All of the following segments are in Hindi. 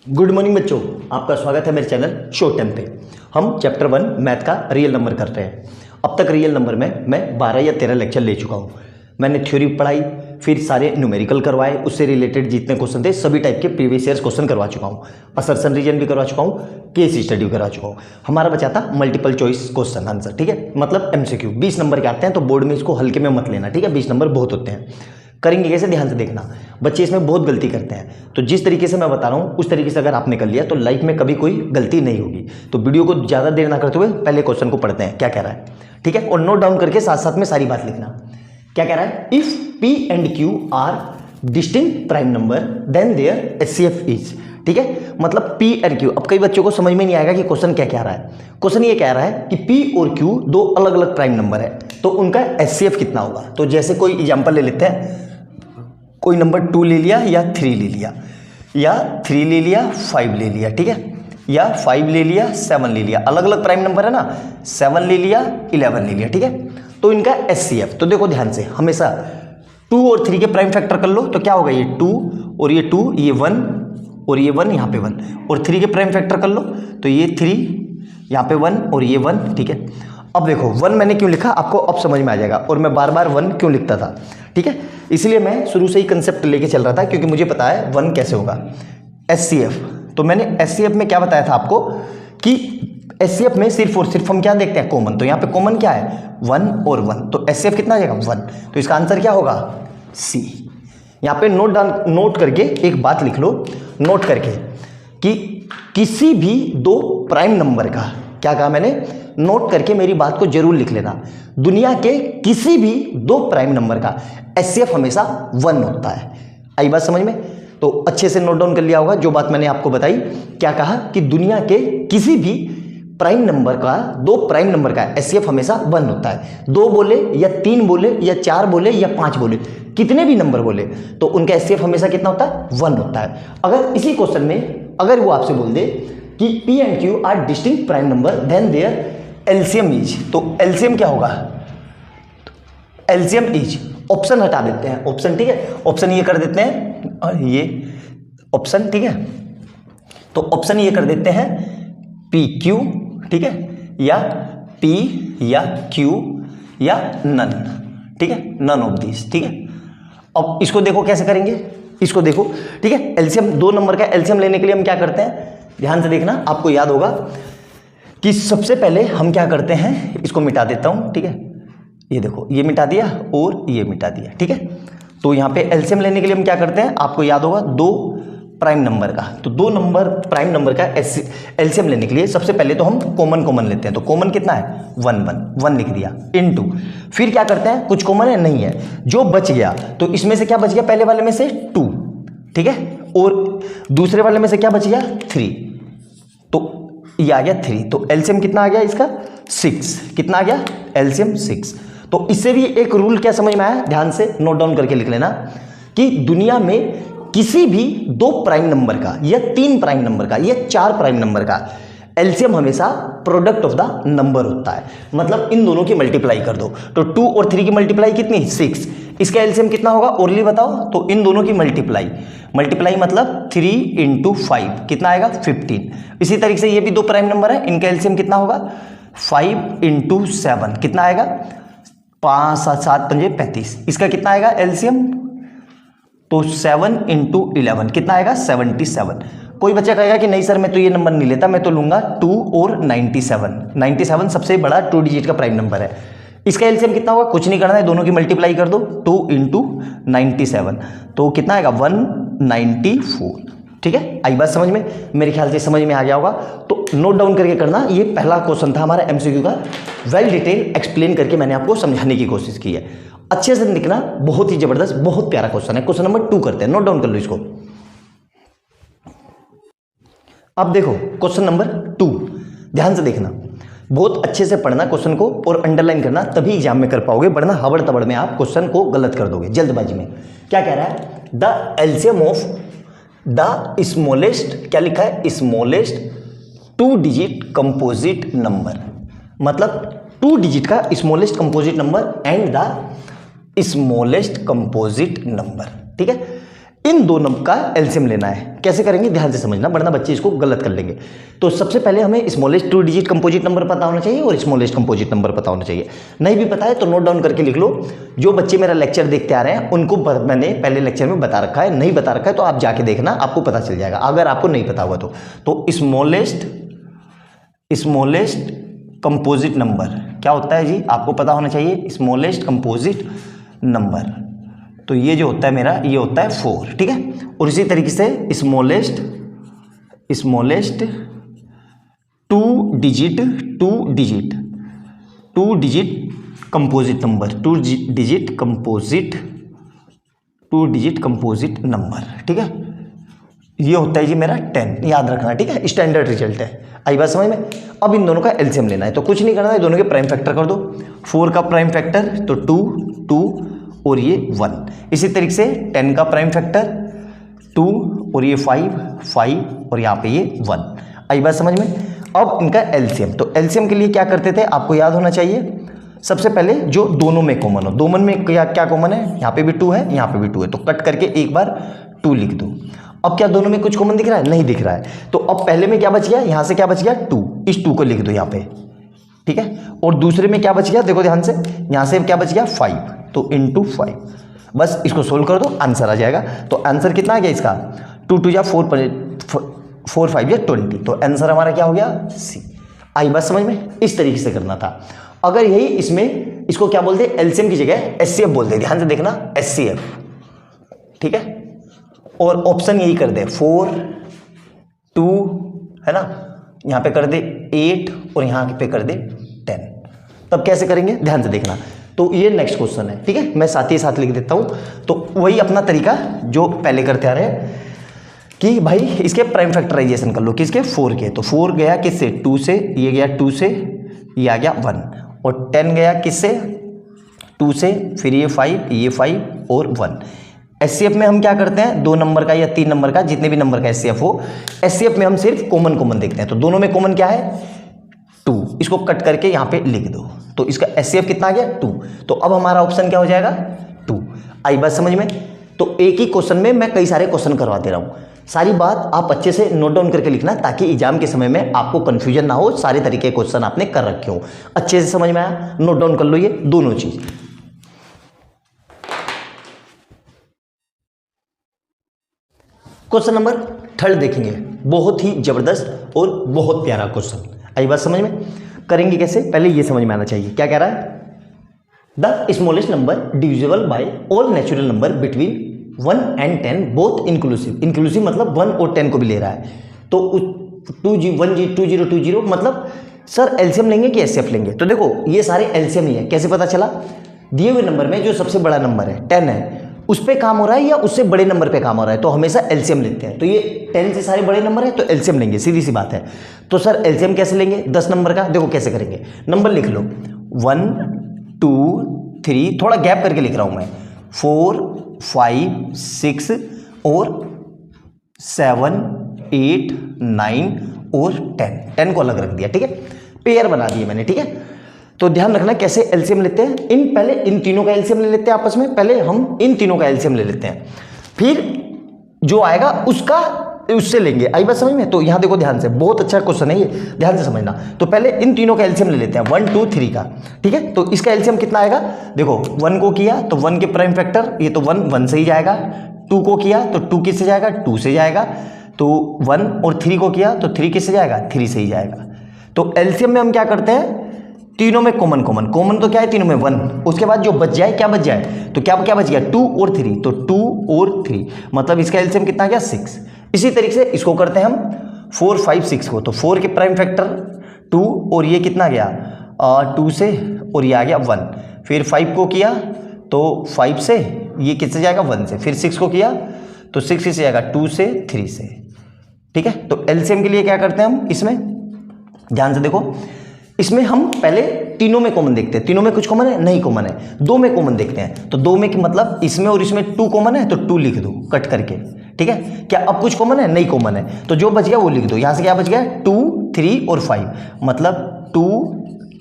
गुड मॉर्निंग बच्चों, आपका स्वागत है मेरे चैनल शॉर्ट टाइम पे। हम चैप्टर 1 मैथ का रियल नंबर कर रहे हैं। अब तक रियल नंबर में मैं 12 या 13 लेक्चर ले चुका हूँ। मैंने थ्योरी पढ़ाई, फिर सारे न्यूमेरिकल करवाए, उससे रिलेटेड जितने क्वेश्चन थे सभी टाइप के प्रीवियस ईयर्स क्वेश्चन करवा चुका हूँ। असर्शन रीजन भी करवा चुका हूँ, केस स्टडी भी करवा चुका हूँ। हमारा बचा था मल्टीपल चॉइस क्वेश्चन आंसर, ठीक है, मतलब MCQ 20 नंबर के आते हैं, तो बोर्ड में इसको हल्के में मत लेना, ठीक है। 20 नंबर बहुत होते हैं। करेंगे कैसे, ध्यान से देखना। बच्चे इसमें बहुत गलती करते हैं, तो जिस तरीके से मैं बता रहा हूँ उस तरीके से अगर आपने कर लिया तो लाइफ में कभी कोई गलती नहीं होगी। तो वीडियो को ज़्यादा देर ना करते हुए पहले क्वेश्चन को पढ़ते हैं क्या कह रहा है, ठीक है। और नोट डाउन करके साथ साथ में सारी बात लिखना। क्या कह रहा है, if P and Q are distinct prime number then their HCF is, ठीक है। मतलब P एंड Q, अब कई बच्चों को समझ में नहीं आएगा कि क्वेश्चन क्या कह रहा है। क्वेश्चन ये कह रहा है कि P और Q दो अलग अलग प्राइम नंबर है, तो उनका HCF कितना होगा। तो जैसे कोई एग्जांपल ले लेते हैं, कोई नंबर 2 ले लिया या 3 ले लिया, या 3 ले लिया 5 ले लिया, ठीक है, या 5 ले लिया 7 ले लिया, अलग अलग प्राइम नंबर है ना। 7 ले लिया 11 ले लिया, ठीक है। तो इनका HCF, तो देखो ध्यान से, हमेशा 2 और 3 के प्राइम फैक्टर कर लो तो क्या होगा, ये 2 और ये 2, ये 1 और ये 1, यहाँ पे 1, और 3 के प्राइम फैक्टर कर लो तो ये 3, यहाँ पे 1 और ये 1, ठीक है। अब देखो 1 मैंने क्यों लिखा, आपको अब समझ में आ जाएगा, और मैं बार बार 1 क्यों लिखता था, ठीक है। इसलिए मैं शुरू से ही कंसेप्ट लेके चल रहा था, क्योंकि मुझे पता है 1 कैसे होगा। HCF, तो मैंने HCF में क्या बताया था आपको कि HCF में सिर्फ और सिर्फ हम क्या देखते हैं, कॉमन। तो यहाँ पे कॉमन क्या है, 1 और 1, तो HCF कितना आ जाएगा, 1। तो इसका आंसर क्या होगा, C। यहाँ पे नोट करके एक बात लिख लो, नोट करके कि किसी भी दो प्राइम नंबर का, क्या कहा मैंने, नोट करके मेरी बात को जरूर लिख लेना। दुनिया के किसी भी दो प्राइम नंबर का HCF हमेशा 1 होता है। आई बात समझ में, तो अच्छे से नोट डाउन कर लिया होगा जो बात मैंने आपको बताई। क्या कहा कि दुनिया के किसी भी प्राइम नंबर का, दो प्राइम नंबर का HCF हमेशा 1 होता है। 2 बोले या 3 बोले या 4 बोले या 5 बोले, कितने भी नंबर बोले, तो उनका HCF हमेशा कितना होता है, 1 होता है। अगर इसी क्वेश्चन में अगर वो आपसे बोल दे कि P and Q are distinct prime number then their LCM is, तो LCM क्या होगा, LCM इज, ऑप्शन हटा देते हैं, ऑप्शन, ठीक है, ऑप्शन ये कर देते हैं, और ये ऑप्शन, ठीक है, तो ऑप्शन ये कर देते हैं PQ, ठीक है, या P या Q या नन, ठीक है, नन ऑफ दिस, ठीक है। अब इसको देखो कैसे करेंगे, इसको देखो, ठीक है। LCM, दो नंबर का LCM लेने के लिए हम क्या करते हैं, ध्यान से देखना, आपको याद होगा कि सबसे पहले हम क्या करते हैं, इसको मिटा देता हूं, ठीक है, ये देखो, ये मिटा दिया और ये मिटा दिया, ठीक है। तो यहाँ पे LCM लेने के लिए हम क्या करते हैं, आपको याद होगा, दो प्राइम नंबर का, तो दो नंबर प्राइम नंबर का LCM लेने के लिए सबसे पहले तो हम कॉमन लेते हैं। तो कॉमन कितना है, 1 लिख दिया, इनटू, फिर क्या करते हैं, कुछ कॉमन है नहीं है, जो बच गया तो इसमें से क्या बच गया, पहले वाले में से 2, ठीक है, और दूसरे वाले में से क्या बच गया, 3, तो ये आ गया 3। तो LCM कितना आ गया इसका, 6, कितना आ गया, LCM 6। तो इससे भी एक रूल क्या समझ में आया, ध्यान से नोट डाउन करके लिख लेना कि दुनिया में किसी भी दो प्राइम नंबर का या 3 प्राइम नंबर का या 4 प्राइम नंबर का LCM हमेशा प्रोडक्ट ऑफ द नंबर होता है। मतलब इन दोनों की मल्टीप्लाई कर दो, तो 2 और 3 की मल्टीप्लाई कितनी, 6, इसका LCM कितना होगा, ओरली बताओ, तो इन दोनों की मल्टीप्लाई मतलब 3 × 5 कितना आएगा, 15। इसी तरीके से ये भी दो प्राइम नंबर है, इनका LCM कितना होगा, 5 × 7 कितना आएगा, 5 7 7 5 35, इसका कितना आएगा LCM, तो 7 × 11 कितना आएगा, 77। कोई बच्चा कहेगा कि नहीं सर मैं तो ये नंबर नहीं लेता, मैं तो लूंगा 2 और 97 सबसे बड़ा 2 डिजिट का प्राइम नंबर है। इसका LCM कितना होगा, कुछ नहीं करना है, दोनों की मल्टीप्लाई कर दो, 2 × 97, तो कितना आएगा, 194, ठीक है। आई बात समझ में, मेरे ख्याल से समझ में आ गया होगा। तो नोट डाउन करके करना, ये पहला क्वेश्चन था हमारा MCQ का, वेल डिटेल एक्सप्लेन करके मैंने आपको समझाने की कोशिश की है, अच्छे से लिखना, बहुत ही जबरदस्त, बहुत प्यारा क्वेश्चन है। क्वेश्चन नंबर 2 करते हैं, नोट डाउन कर लो इसको। अब देखो क्वेश्चन नंबर 2, ध्यान से देखना, बहुत अच्छे से पढ़ना क्वेश्चन को और अंडरलाइन करना, तभी एग्जाम में कर पाओगे, वरना हबड़ तबड़ में आप क्वेश्चन को गलत कर दोगे जल्दबाजी में। क्या कह रहा है, the LCM of the smallest, क्या लिखा है, स्मॉलेस्ट 2 डिजिट कंपोजिट नंबर, मतलब 2 डिजिट का smallest composite number and the smallest composite number, ठीक है। इन दोनों का एलसीएम लेना है। कैसे करेंगे ध्यान से समझना, वरना बच्चे इसको गलत कर लेंगे। तो सबसे पहले हमें स्मॉलेस्ट 2 डिजिट कंपोजिट नंबर पता होना चाहिए और स्मॉलेस्ट कंपोजिट नंबर पता होना चाहिए। नहीं भी पता है तो नोट डाउन करके लिख लो। जो बच्चे मेरा लेक्चर देखते आ रहे हैं उनको मैंने पहले लेक्चर में बता रखा है, नहीं बता रखा है तो आप जाके देखना, आपको पता चल जाएगा अगर आपको नहीं पता हुआ तो स्मॉलेस्ट कंपोजिट नंबर क्या होता है जी, आपको पता होना चाहिए। स्मॉलेस्ट कंपोजिट नंबर तो ये जो होता है मेरा, ये होता है 4, ठीक है। और इसी तरीके से smallest 2 digit composite number, 2 digit composite number, ठीक है। ये होता है जी मेरा 10, याद रखना, ठीक है, स्टैंडर्ड रिजल्ट है। आई बात समझ में। अब इन दोनों का एलसीएम लेना है, तो कुछ नहीं करना है, दोनों के प्राइम फैक्टर कर दो। 4 का प्राइम फैक्टर तो 2 और ये 1। इसी तरीके से 10 का प्राइम फैक्टर 2 और ये 5 और यहाँ पे ये 1। आई बात समझ में। अब इनका एलसीएम, तो एलसीएम के लिए क्या करते थे आपको याद होना चाहिए। सबसे पहले जो दोनों में कॉमन हो, दोनों में क्या कॉमन है, यहाँ पे भी 2 है, यहाँ पे भी 2 है, तो कट करके एक बार 2 लिख दो। अब क्या दोनों में कुछ कॉमन दिख रहा है, नहीं दिख रहा है, तो अब पहले में क्या बच गया, यहाँ से क्या बच गया 2, इस 2 को लिख दो यहाँ पे, ठीक है। और दूसरे में क्या बच गया, देखो ध्यान से, यहाँ से क्या बच गया 5, तो इंटू 5, बस इसको सोल्व कर दो, आंसर आ जाएगा। तो आंसर कितना आ गया इसका, 2 2 या 4 5 या 20, तो आंसर हमारा क्या हो गया सी। आई बात समझ में। इस तरीके से करना था। अगर यही इसमें इसको क्या बोलते हैं, एलसीएम की जगह एचसीएफ बोलते हैं, ध्यान से देखना, एचसीएफ, ठीक है। और ऑप्शन यही कर दे 4 2 है ना, यहाँ पे कर दे 8 और यहाँ पे कर दे 10। तब कैसे करेंगे ध्यान से देखना। तो ये नेक्स्ट क्वेश्चन है, ठीक है, मैं साथ ही साथ लिख देता हूँ। तो वही अपना तरीका जो पहले करते आ रहे हैं कि भाई इसके प्राइम फैक्टराइजेशन कर लो, किसके 4 के, तो 4 गया किससे 2 से, ये गया 2 से, ये आ गया 1, और 10 गया किससे 2 से, फिर ये 5, ये 5 और 1। एचसीएफ में हम क्या करते हैं, 2 नंबर का या 3 नंबर का, जितने भी नंबर का एचसीएफ हो, एचसीएफ में हम सिर्फ कॉमन देखते हैं। तो दोनों में कॉमन क्या है 2, इसको कट करके यहाँ पे लिख दो, तो इसका एचसीएफ कितना आ गया 2। तो अब हमारा ऑप्शन क्या हो जाएगा 2। आई बात समझ में। तो एक ही क्वेश्चन में मैं कई सारे क्वेश्चन करवा दे रहा हूँ। सारी बात आप अच्छे से नोट डाउन करके लिखना, ताकि एग्जाम के समय में आपको कंफ्यूजन ना हो, सारे तरीके के क्वेश्चन आपने कर रखे हो। अच्छे से समझ में आया, नोट डाउन कर लो ये दोनों चीज। क्वेश्चन नंबर 3 देखेंगे, बहुत ही जबरदस्त और बहुत प्यारा क्वेश्चन। आई बात समझ में। करेंगे कैसे, पहले ये समझ में आना चाहिए। क्या कह रहा है, the smallest number divisible by all natural number between 1 and 10 both inclusive. Inclusive मतलब 1 और 10 को भी ले रहा है। तो 20 मतलब सर एलसीएम लेंगे कि एचसीएफ लेंगे। तो देखो ये सारे एलसीएम ही है। कैसे पता चला, दिए हुए नंबर में जो सबसे बड़ा नंबर है 10 है, उस पे काम हो रहा है या उससे बड़े नंबर पे काम हो रहा है, तो हमेशा एलसीएम लेते हैं। तो ये 10 से सारे बड़े नंबर है तो एलसीएम लेंगे, सीधी सी बात है। तो सर एलसीएम कैसे लेंगे 10 नंबर का, देखो कैसे करेंगे। नंबर लिख लो 1 2 3, थोड़ा गैप करके लिख रहा हूं मैं, 4 5 6 और 7 8 9 और 10 को अलग रख दिया, ठीक है, पेयर बना दिए मैंने, ठीक है। तो ध्यान रखना कैसे एलसीएम लेते हैं। पहले इन तीनों का एलसीएम ले लेते हैं आपस में, पहले हम इन तीनों का एलसीएम ले लेते हैं, फिर जो आएगा उससे लेंगे। आई बात समझ में। तो यहां देखो ध्यान से, बहुत अच्छा क्वेश्चन है ये, ध्यान से समझना। तो पहले इन तीनों का एलसीएम ले लेते हैं 1 2 3 का, ठीक है। तो इसका एलसीएम कितना आएगा, देखो 1 को किया तो 1 के प्राइम फैक्टर, ये तो 1 से ही जाएगा। 2 को किया तो 2 किससे जाएगा, 2 से जाएगा। तो 1 और 3 को किया तो 3 किससे जाएगा, 3 से ही जाएगा। तो एलसीएम में हम क्या करते हैं, तीनों में कॉमन तो क्या है, तीनों में 1, उसके बाद जो बच जाए, क्या बच जाए, तो क्या बच गया 2 और 3, तो 2 और 3 मतलब इसका एलसीएम कितना गया 6। इसी तरीके से इसको करते हैं हम 4 5 6 को, तो 4 के प्राइम फैक्टर 2 और ये कितना गया 2 से, और ये आ गया 1। फिर 5 को किया तो 5 से, ये किससे जाएगा 1 से। फिर 6 को किया तो 6 किससे जाएगा 2 से 3 से, ठीक है। तो एलसीएम के लिए क्या करते हैं हम, इसमें ध्यान से देखो, इसमें हम पहले तीनों में कॉमन देखते हैं। तीनों में कुछ कॉमन है, नहीं कॉमन है। 2 में कॉमन देखते हैं, तो 2 में की मतलब इसमें और इसमें 2 कॉमन है तो 2 लिख दो कट करके, ठीक है। क्या अब कुछ कॉमन है, नहीं कॉमन है, तो जो बच गया वो लिख दो। यहां से क्या बच गया 2 3 और 5, मतलब 2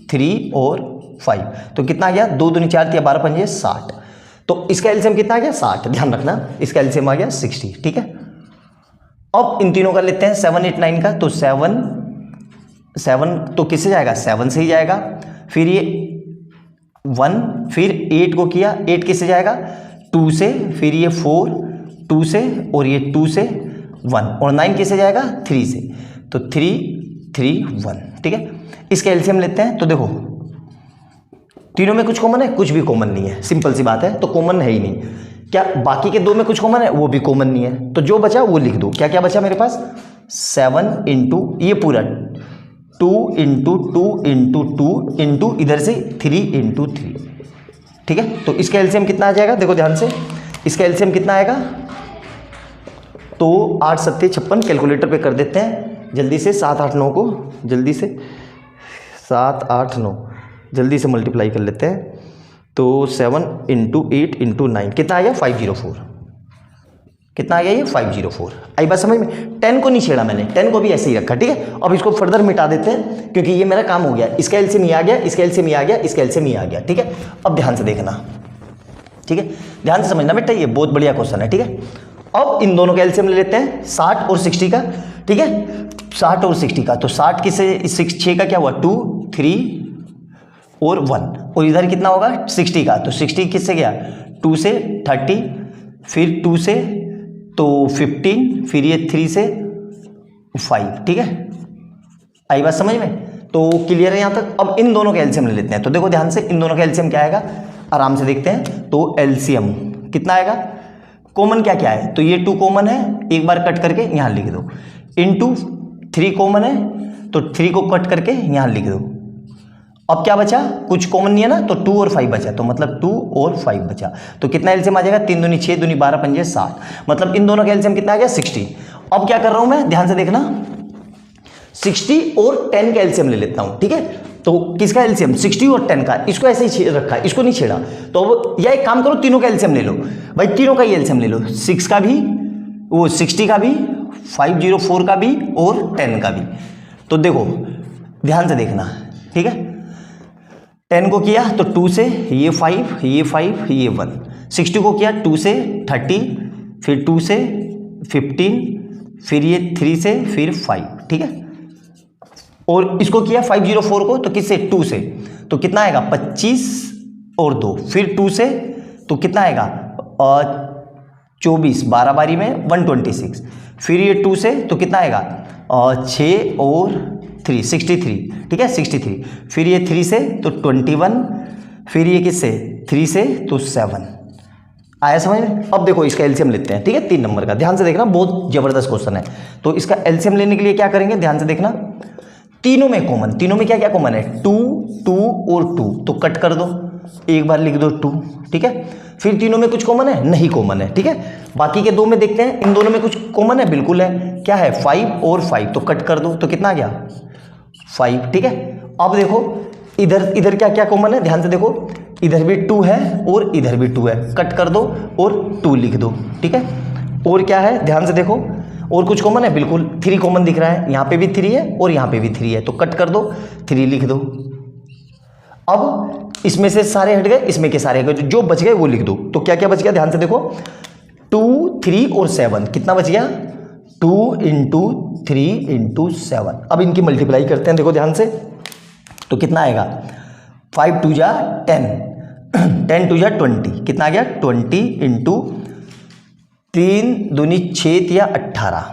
3 और 5, तो कितना आ गया 2 2 4 3 12 5 60। तो इसका एलसीएम कितना आ गया 60, ध्यान रखना इसका एलसीएम आ गया 60, ठीक है। अब इन तीनों का लेते हैं 7 8 9 का, तो 7 तो किससे जाएगा 7 से ही जाएगा, फिर ये 1, फिर 8 को किया 8 किससे जाएगा 2 से, फिर ये 4 2 से, और ये 2 से 1, और 9 किससे जाएगा 3 से, तो 3 3 1, ठीक है। इसका एलसीएम लेते हैं, तो देखो तीनों में कुछ कॉमन है, कुछ भी कॉमन नहीं है, सिंपल सी बात है, तो कॉमन है ही नहीं। क्या बाकी के 2 में कुछ कॉमन है, वो भी कॉमन नहीं है, तो जो बचा वो लिख दो। क्या क्या बचा मेरे पास 7 इंटू ये पूरा 2 इंटू 2 इंटू 2 इंटू इधर से 3 इंटू 3, ठीक है। तो इसका एलसीएम कितना आ जाएगा, देखो ध्यान से, इसका एलसीएम कितना आएगा, तो 8 7 56, कैलकुलेटर पे कर देते हैं जल्दी से, 7 8 9 को जल्दी से 7 8 9 जल्दी से मल्टीप्लाई कर लेते हैं, तो 7 इंटू 8 इंटू 9 कितना आ गया 504, कितना आ गया ये 504। आई बात समझ में, 10 को नहीं छेड़ा मैंने, 10 को भी ऐसे ही रखा, ठीक है। अब इसको फर्दर मिटा देते हैं क्योंकि ये मेरा काम हो गया, इसका एलसीएम ये आ गया, इसका एलसीएम ये आ गया, इसका एलसीएम ये आ गया, ठीक है। अब ध्यान से देखना, ठीक है, ध्यान से समझना बेटा, ये बहुत बढ़िया क्वेश्चन है, ठीक है। अब इन दोनों का एलसीएम ले लेते हैं 60 और 60 का, ठीक है, 60 और 60 का, तो 60 किससे 6 का क्या हुआ 2 3 और 1, और इधर कितना होगा 60 का, तो 60 किससे गया 2 से 30, फिर 2 से तो 15, फिर ये 3 से 5, ठीक है। आई बात समझ में, तो क्लियर है यहाँ तक। अब इन दोनों का एलसीएम ले लेते हैं, तो देखो ध्यान से, इन दोनों का एलसीएम क्या आएगा, आराम से देखते हैं। तो एलसीएम कितना आएगा, कॉमन क्या क्या है, तो ये 2 कॉमन है, एक बार कट करके यहाँ लिख दो, इंटू 3 कॉमन है, तो 3 को कट करके यहाँ लिख दो। अब क्या बचा, कुछ कॉमन नहीं है ना, तो 2 और 5 बचा, तो मतलब 2 और 5 बचा, तो कितना एलसीएम आ जाएगा 3 दूनी 6 दूनी 12 पंजे 60, मतलब इन दोनों का एलसीएम कितना आ गया 60। अब क्या कर रहा हूं मैं, ध्यान से देखना, 60 और 10 का एलसीएम ले लेता हूं, ठीक है। तो किसका एलसीएम 60 और 10 का, इसको ऐसे ही रखा है, इसको नहीं छेड़ा। तो अब या एक काम करो, तीनों का एलसीएम ले लो भाई, तीनों का ही एलसीएम ले लो, 6 का भी, वो 60 का भी, 504 का भी और 10 का भी। तो देखो ध्यान से देखना, ठीक है, 10 को किया तो 2 से ये 5 ये 5 ये 1, 60 को किया 2 से 30, फिर 2 से 15, फिर ये 3 से फिर 5, ठीक है। और इसको किया 504 को, तो किससे 2 से, तो कितना आएगा 25 और 2, फिर 2 से तो कितना आएगा 24, 12 बारी में 126, फिर ये 2 से तो कितना आएगा 6 और 3 63, ठीक है 63, फिर ये 3 से तो 21, फिर ये किससे 3 से तो 7। आया समझ में। अब देखो इसका एलसीएम लेते हैं, ठीक है, 3 नंबर का, ध्यान से देखना, बहुत जबरदस्त क्वेश्चन है। तो इसका एलसीएम लेने के लिए क्या करेंगे, ध्यान से देखना, तीनों में कॉमन, तीनों में क्या क्या कॉमन है 2 2 और 2, तो कट कर दो, एक बार लिख दो 2, ठीक है। फिर तीनों में कुछ कॉमन है, नहीं कॉमन है, ठीक है। बाकी के 2 में देखते हैं, इन दोनों में कुछ कॉमन है, बिल्कुल है, क्या है 5 और 5, तो कट कर दो, तो कितना आ गया 5, ठीक है। अब देखो इधर इधर क्या क्या कॉमन है, ध्यान से देखो, इधर भी 2 है और इधर भी 2 है, कट कर दो और 2 लिख दो, ठीक है। और क्या है, ध्यान से देखो, और कुछ कॉमन है, बिल्कुल 3 कॉमन दिख रहा है, यहाँ पे भी 3 है और यहाँ पे भी 3 है, तो कट कर दो 3 लिख दो। अब इसमें से सारे हट गए, इसमें के सारे हट गए, जो बच गए वो लिख दो। तो क्या क्या बच गया, ध्यान से देखो, 2 3 और 7, कितना बच गया 2 इंटू 3 इंटू 7। अब इनकी मल्टीप्लाई करते हैं, देखो ध्यान से, तो कितना आएगा 5 2 जा 10, 10 2 जा 20, कितना आ गया 20 इंटू 3 दूनी 6 या 18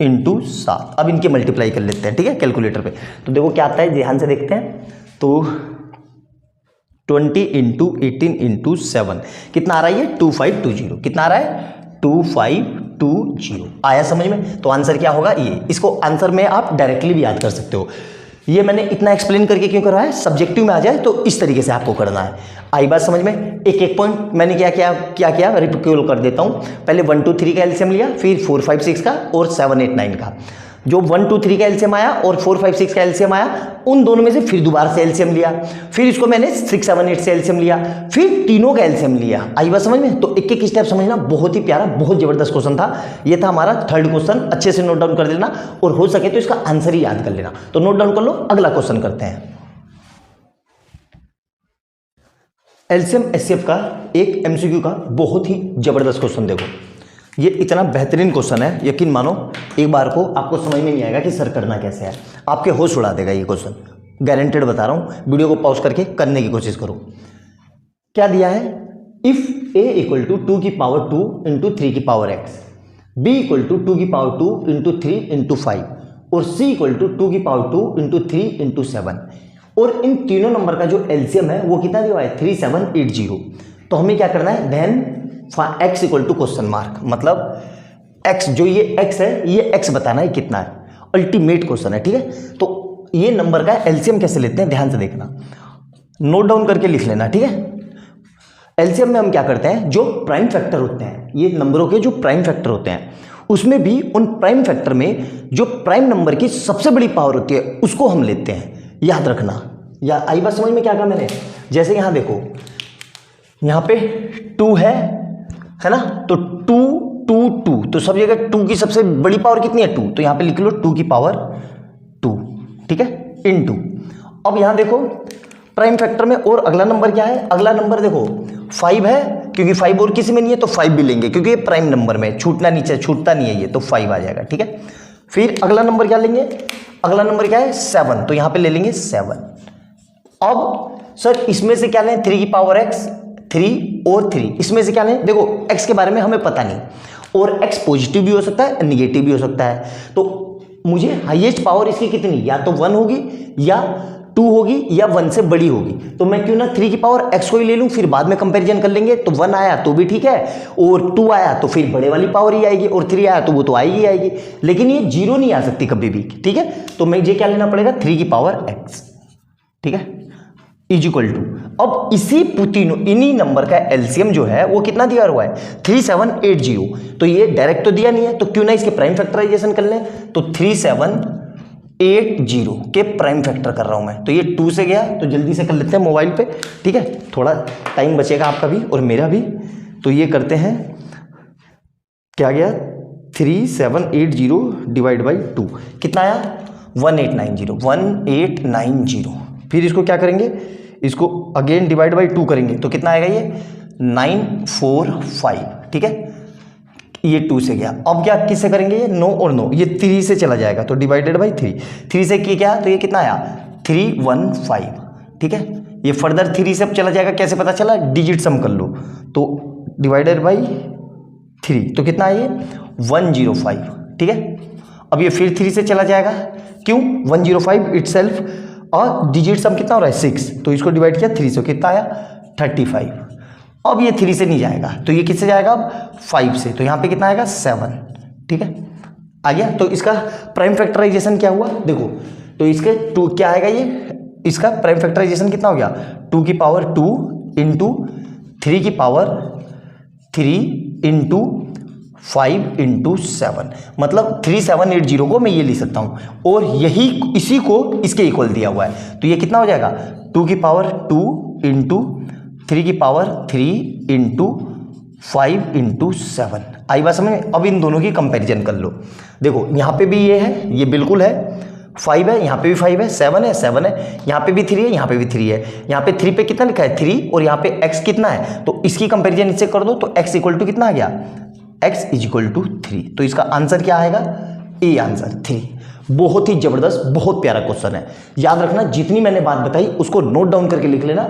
इंटू 7। अब इनकी मल्टीप्लाई कर लेते हैं, ठीक है, कैलकुलेटर पे। तो देखो क्या आता है, ध्यान से देखते हैं, तो 20 इंटू 18 इंटू 7 कितना आ रहा है, ये 2520, कितना आ रहा है 2520। आया समझ में। तो आंसर क्या होगा ये, इसको आंसर में आप डायरेक्टली भी याद कर सकते हो। ये मैंने इतना एक्सप्लेन करके क्यों करा है, सब्जेक्टिव में आ जाए तो इस तरीके से आपको करना है। आई बात समझ में। एक एक पॉइंट मैंने क्या किया रिपिक्यूल कर देता हूँ। पहले 1 2 3 का एलसीएम लिया, फिर 4 5 6 का और 7 8 9 का। जो 1 2 3 का एलसीएम आया और 4 5 6 का एलसीएम आया, उन दोनों में से फिर दोबारा से एलसीएम लिया, फिर इसको मैंने 6 7 8 से एलसीएम लिया, फिर तीनों का एलसीएम लिया। आई बात समझ में। तो एक एक स्टेप समझना, बहुत ही प्यारा, बहुत जबरदस्त क्वेश्चन था। ये था हमारा 3rd क्वेश्चन। अच्छे से नोट डाउन कर लेना और हो सके तो इसका आंसर ही याद कर लेना। तो नोट डाउन कर लो, अगला क्वेश्चन करते हैं। एलसीएम एचसीएफ का एक एमसीक्यू का बहुत ही जबरदस्त क्वेश्चन देखो। ये इतना बेहतरीन क्वेश्चन है, यकीन मानो एक बार को आपको समझ में नहीं आएगा कि सर करना कैसे है, आपके होश उड़ा देगा ये क्वेश्चन, गारंटेड बता रहा हूँ। वीडियो को पॉज करके करने की कोशिश करो। क्या दिया है, इफ a इक्वल टू 2 की पावर 2 इंटू 3 की power x, b equal to 2 की पावर 2 इंटू 3 इंटू 5 और c इक्वल टू 2 की पावर 2 इंटू 3 इंटू 7, और इन तीनों नंबर का जो एलसीएम है वो कितना दिया हुआ है 3780। तो हमें क्या करना है, then x equal to question mark, मतलब x जो ये x है ये x बताना है कितना है, अल्टीमेट क्वेश्चन है, ठीक है। तो ये नंबर का एलसीएम कैसे लेते हैं ध्यान से देखना, नोट डाउन करके लिख लेना, ठीक है। एलसीएम में हम क्या करते हैं, जो प्राइम फैक्टर होते हैं, ये नंबरों के जो प्राइम फैक्टर होते हैं, उसमें भी उन प्राइम फैक्टर में जो प्राइम नंबर की सबसे बड़ी पावर होती है उसको हम लेते हैं, याद रखना। या आई बात समझ में क्या कहा मैंने, जैसे यहां देखो, यहां पे 2 है ना, तो 2 2 2, तो सब जगह 2 की सबसे बड़ी पावर कितनी है 2, तो यहां पे लिख लो 2 की पावर 2, ठीक है, इन 2। अब यहां देखो प्राइम फैक्टर में और अगला नंबर क्या है, अगला नंबर देखो 5 है, क्योंकि 5 और किसी में नहीं है तो 5 भी लेंगे, क्योंकि ये प्राइम नंबर में छूटना नीचे छूटता नहीं है ये, तो 5 आ जाएगा, ठीक है। फिर अगला नंबर क्या लेंगे, अगला नंबर क्या है 7, तो यहां पे ले लेंगे 7। अब सर इसमें से क्या लें, 3 की पावर x, 3 और 3, इसमें से क्या लें, देखो x के बारे में हमें पता नहीं, और x पॉजिटिव भी हो सकता है निगेटिव भी हो सकता है, तो मुझे हाईएस्ट पावर इसकी कितनी, या तो 1 होगी या 2 होगी या 1 से बड़ी होगी, तो मैं क्यों ना 3 की पावर x को ही ले लूं, फिर बाद में कंपैरिजन कर लेंगे। तो 1 आया तो भी ठीक है, और 2 आया तो फिर बड़े वाली पावर ही आएगी, और 3 आया तो वो तो आएगी आएगी, लेकिन ये 0 नहीं आ सकती कभी भी, ठीक है। तो मुझे क्या लेना पड़ेगा, 3 की पावर x, ठीक है, इज इक्वल टू, अब इसी इन्हीं नंबर का एलसीएम जो है वो कितना दिया हुआ है 3780, तो ये डायरेक्ट तो दिया नहीं है, तो क्यों ना इसके प्राइम फैक्टराइजेशन कर लें, तो 3780 के प्राइम फैक्टर कर रहा हूं मैं, तो ये 2 से गया, तो जल्दी से कर लेते हैं मोबाइल पे, ठीक है, थोड़ा टाइम बचेगा आपका भी और मेरा भी। तो ये करते हैं, क्या गया 3780 डिवाइड बाई 2 कितना आया 1890। फिर इसको क्या करेंगे, इसको अगेन डिवाइड बाई 2 करेंगे, तो कितना आएगा ये 945, ठीक है, ये 2 से गया। अब क्या किससे करेंगे, ये 9 और 9, ये 3 से चला जाएगा, तो डिवाइडेड बाई 3, 3 से क्या, तो ये कितना आया 315, ठीक है। ये फर्दर 3 से चला जाएगा, कैसे पता चला, डिजिट सम कर लो, तो डिवाइडेड बाई 3, तो कितना है ये 105, ठीक है। अब ये फिर 3 से चला जाएगा, क्यों 105 इटसेल्फ, और डिजिट सम कितना हो रहा है 6, तो इसको डिवाइड किया 3 से, कितना आया 35। अब ये 3 से नहीं जाएगा, तो ये किससे जाएगा, अब 5 से, तो यहाँ पे कितना आएगा 7, ठीक है, आ गया। तो इसका प्राइम फैक्टराइजेशन क्या हुआ देखो, तो इसके 2 क्या आएगा, ये इसका प्राइम फैक्टराइजेशन कितना हो गया 2 की पावर 2 इंटू 3 की पावर 3 इंटू 5 इंटू 7, मतलब 3780 को मैं ये लिख सकता हूँ, और यही इसी को इसके इक्वल दिया हुआ है, तो ये कितना हो जाएगा 2 की पावर 2 इंटू 3 की पावर 3 इंटू 5 इंटू 7। आई बात समझ में। अब इन दोनों की कंपैरिजन कर लो, देखो यहाँ पे भी ये है, ये बिल्कुल है 5 है, यहाँ पे भी 5 है, 7 है 7 है, यहाँ पे भी 3 है, यहाँ पे भी 3 है, यहाँ पे 3 पे कितना लिखा है 3, और यहाँ पे x कितना है, तो इसकी कंपैरिजन इससे कर दो, तो x इक्वल टू कितना आ गया, x इज इक्वल टू 3, तो इसका आंसर क्या आएगा, ए आंसर 3। बहुत ही जबरदस्त, बहुत प्यारा क्वेश्चन है, याद रखना, जितनी मैंने बात बताई उसको नोट डाउन करके लिख लेना,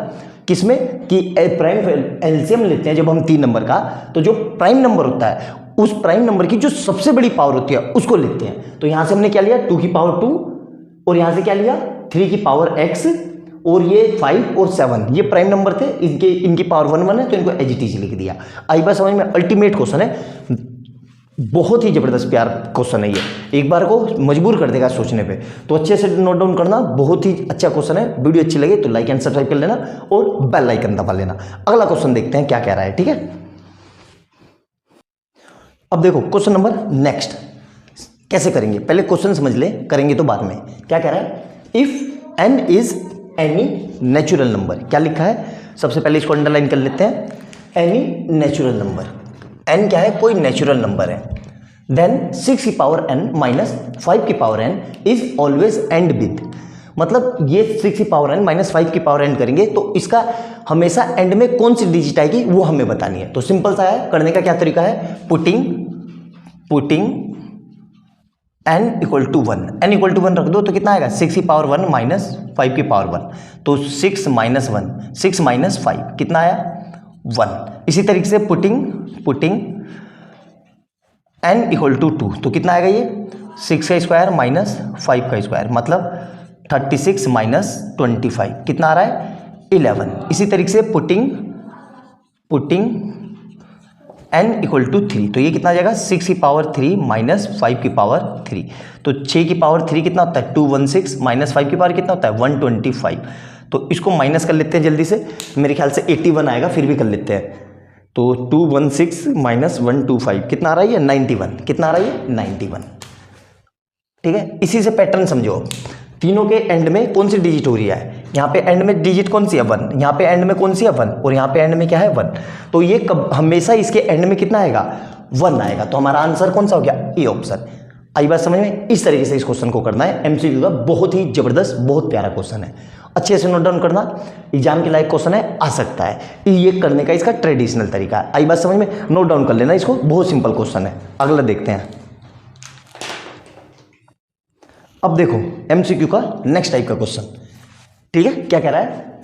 किसमें कि प्राइम एलसीएम लेते हैं जब हम 3 नंबर का, तो जो प्राइम नंबर होता है उस प्राइम नंबर की जो सबसे बड़ी पावर होती है उसको लेते हैं। तो यहां से हमने क्या लिया 2 की पावर 2, और यहां से क्या लिया 3 की पावर x, और ये 5 और 7 ये प्राइम नंबर थे, इनकी पावर 1 1 है, तो इनको एज इट इज लिख दिया। आई बात समझ में, अल्टीमेट क्वेश्चन है, बहुत ही जबरदस्त प्यार क्वेश्चन है ये, एक बार को मजबूर कर देगा सोचने पे, तो अच्छे से नोट डाउन करना, बहुत ही अच्छा क्वेश्चन है। वीडियो अच्छी लगे तो लाइक एंड सब्सक्राइब कर लेना और बेल आइकन दबा लेना। अगला क्वेश्चन देखते हैं क्या कह रहा है, ठीक है। अब देखो क्वेश्चन नंबर नेक्स्ट कैसे करेंगे, पहले क्वेश्चन समझ ले, करेंगे तो बाद में। क्या कह रहा है, if n is any natural number, क्या लिखा है, सबसे पहले इसको अंडरलाइन कर लेते हैं, एनी नेचुरल नंबर, n क्या है, कोई नेचुरल नंबर है, देन 6 की पावर n माइनस 5 की power n is always and with, मतलब ये 6 की पावर n माइनस 5 की पावर n करेंगे तो इसका हमेशा एंड में कौन सी डिजिट आएगी वो हमें बतानी है। तो सिंपल सा है, करने का क्या तरीका है, putting n equal to 1, n equal to 1 रख दो तो कितना आएगा 6 की पावर 1 माइनस 5 की पावर 1, तो 6 माइनस 1, 6 माइनस 5 कितना आया 1। इसी तरीके से पुटिंग n इक्वल टू 2 तो कितना आएगा ये 6 का स्क्वायर माइनस 5 का स्क्वायर, मतलब 36 माइनस 25 कितना आ रहा है 11। इसी तरीके से पुटिंग n इक्वल टू 3 तो ये कितना आ जाएगा 6 की पावर 3 माइनस 5 की पावर 3, तो 6 की पावर 3 कितना होता है 216 माइनस 5 की पावर कितना होता है 125। तो इसको माइनस कर लेते हैं जल्दी से, मेरे ख्याल से 81 आएगा, फिर भी कर लेते हैं। तो 216 माइनस 125 कितना आ रहा है ये 91, कितना आ रहा है ये 91। ठीक है, इसी से पैटर्न समझो, तीनों के एंड में कौन सी डिजिट हो रही है, यहाँ पे एंड में डिजिट कौन सी है 1, यहाँ पे एंड में कौन सी है 1 और यहाँ पे एंड में क्या है 1, तो ये कब हमेशा इसके एंड में कितना आएगा 1 आएगा। तो हमारा आंसर कौन सा हो गया ए ऑप्शन। आई बात समझ में, इस तरीके से इस क्वेश्चन को करना है, एमसीक्यू का बहुत ही जबरदस्त बहुत प्यारा क्वेश्चन है, अच्छे से नोट डाउन करना, एग्जाम के लायक क्वेश्चन है, आ सकता है, ये करने का इसका ट्रेडिशनल तरीका है। आई बात समझ में, नोट डाउन कर लेना इसको, बहुत सिंपल क्वेश्चन है। अगला देखते हैं। अब देखो एमसीक्यू का नेक्स्ट टाइप का क्वेश्चन, ठीक है, क्या कह रहा है,